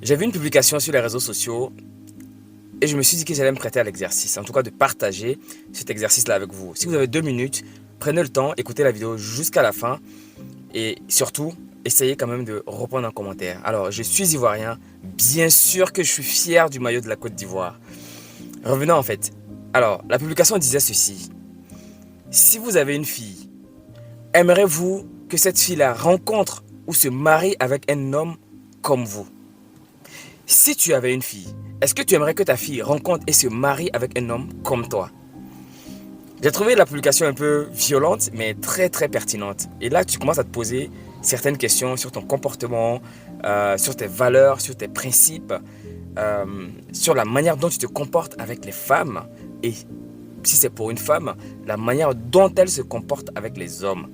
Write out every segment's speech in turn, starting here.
J'ai vu une publication sur les réseaux sociaux et je me suis dit que j'allais me prêter à l'exercice, en tout cas de partager cet exercice-là avec vous. Si vous avez 2 minutes, prenez le temps, écoutez la vidéo jusqu'à la fin et surtout, essayez quand même de répondre en commentaire. Alors, je suis ivoirien, bien sûr que je suis fier du maillot de la Côte d'Ivoire. Revenons en fait. Alors, la publication disait ceci. Si vous avez une fille, aimerez-vous que cette fille-là rencontre ou se marie avec un homme comme vous? Si tu avais une fille, est-ce que tu aimerais que ta fille rencontre et se marie avec un homme comme toi? J'ai trouvé la publication un peu violente, mais très très pertinente. Et là, tu commences à te poser certaines questions sur ton comportement, sur tes valeurs, sur tes principes, sur la manière dont tu te comportes avec les femmes. Et si c'est pour une femme, la manière dont elle se comporte avec les hommes.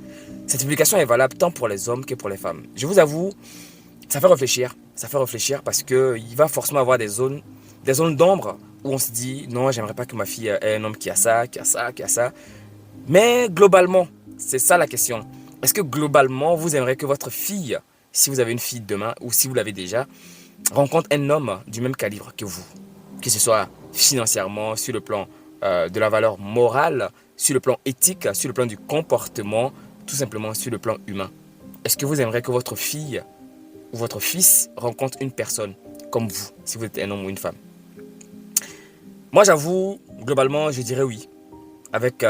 Cette publication est valable tant pour les hommes que pour les femmes. Je vous avoue, ça fait réfléchir. Ça fait réfléchir parce qu'il va forcément avoir des zones d'ombre où on se dit non, j'aimerais pas que ma fille ait un homme qui a ça, qui a ça, qui a ça. Mais globalement, c'est ça la question. Est-ce que globalement, vous aimeriez que votre fille, si vous avez une fille demain ou si vous l'avez déjà, rencontre un homme du même calibre que vous? Que ce soit financièrement, sur le plan de la valeur morale, sur le plan éthique, sur le plan du comportement, tout simplement sur le plan humain. Est-ce que vous aimeriez que votre fille ou votre fils rencontre une personne comme vous, si vous êtes un homme ou une femme? Moi, j'avoue, globalement, je dirais oui. Avec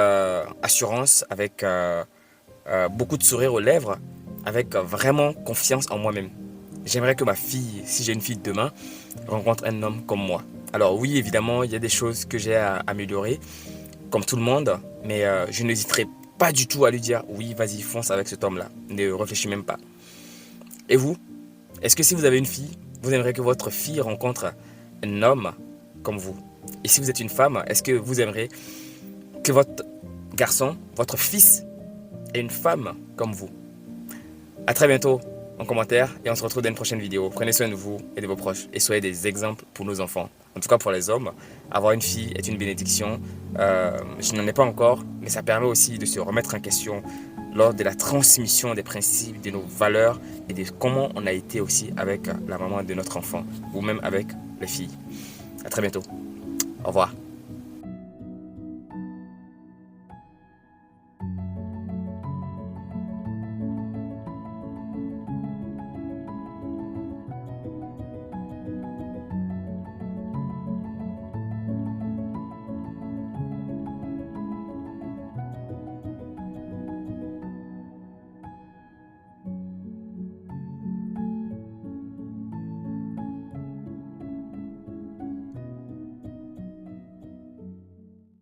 assurance, avec beaucoup de sourire aux lèvres, avec vraiment confiance en moi-même. J'aimerais que ma fille, si j'ai une fille demain, rencontre un homme comme moi. Alors oui, évidemment, il y a des choses que j'ai à améliorer, comme tout le monde, mais je n'hésiterai pas du tout à lui dire oui, vas-y, fonce avec cet homme-là. Ne réfléchis même pas. Et vous? Est-ce que si vous avez une fille, vous aimeriez que votre fille rencontre un homme comme vous? Et si vous êtes une femme, est-ce que vous aimeriez que votre garçon, votre fils, ait une femme comme vous? A très bientôt en commentaire et on se retrouve dans une prochaine vidéo. Prenez soin de vous et de vos proches et soyez des exemples pour nos enfants. En tout cas pour les hommes, avoir une fille est une bénédiction. Je n'en ai pas encore, mais ça permet aussi de se remettre en question lors de la transmission des principes, de nos valeurs et de comment on a été aussi avec la maman de notre enfant ou même avec les filles. A très bientôt. Au revoir.